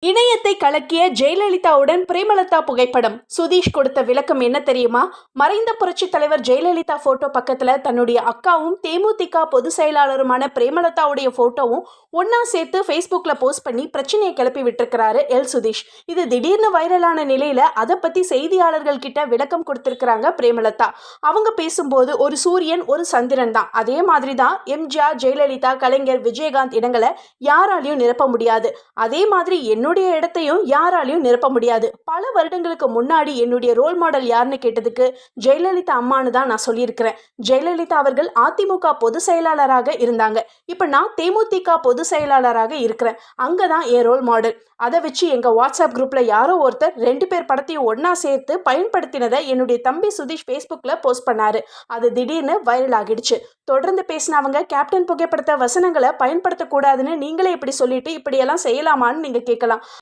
இணையத்தை கலக்கிய ஜெயலலிதாவுடன் பிரேமலதா புகைப்படம். சுதீஷ் கொடுத்த விளக்கம் என்ன தெரியுமா? மறைந்த புரட்சி தலைவர் ஜெயலலிதா போட்டோ பக்கத்துல தன்னுடைய அக்காவும் தேமுதிக பொதுச் செயலாளருமான பிரேமலதாவுடைய போட்டோவும் ஒன்னா சேர்த்து Facebookல போஸ்ட் பண்ணி பிரச்சனையை கிளப்பி விட்டுருக்கிறாரு சுதீஷ். இது திடீர்னு வைரலான நிலையில அதை பத்தி செய்தியாளர்கள் கிட்ட விளக்கம் கொடுத்திருக்கிறாங்க பிரேமலதா. அவங்க பேசும்போது ஒரு சூரியன் ஒரு சந்திரன் தான். அதே மாதிரி தான் எம்ஜிஆர், ஜெயலலிதா, கலைஞர், விஜயகாந்த் இடங்களை யாராலையும் நிரப்ப முடியாது. அதே மாதிரி என்னுடைய இடத்தையும் யாராலையும் நிரப்ப முடியாது. பல வருடங்களுக்கு முன்னாடி என்னுடைய ரோல் மாடல் யாருன்னு கேட்டதுக்கு ஜெயலலிதா அம்மானு தான் நான் சொல்லியிருக்கிறேன். ஜெயலலிதா அவர்கள் அதிமுக பொதுச் செயலாளராக இருந்தாங்க. இப்ப நான் தேமுதிக பொதுச் செயலாளராக இருக்கிறேன். அங்கதான் என் ரோல் மாடல். அதை வச்சு எங்க வாட்ஸ்அப் குரூப்ல யாரோ ஒருத்தர் 2 பேர் படத்தையும் ஒன்னா சேர்த்து பயன்படுத்தினதை என்னுடைய தம்பி சுதீஷ் Facebookல போஸ்ட் பண்ணாரு. அது திடீர்னு வைரல் ஆகிடுச்சு. தொடர்ந்து பேசினவங்க கேப்டன் புகைப்படத்தை வசனங்களை பயன்படுத்தக்கூடாதுன்னு நீங்களே இப்படி சொல்லிட்டு இப்படியெல்லாம் செய்யலாமான்னு நீங்க கேட்கலாம்.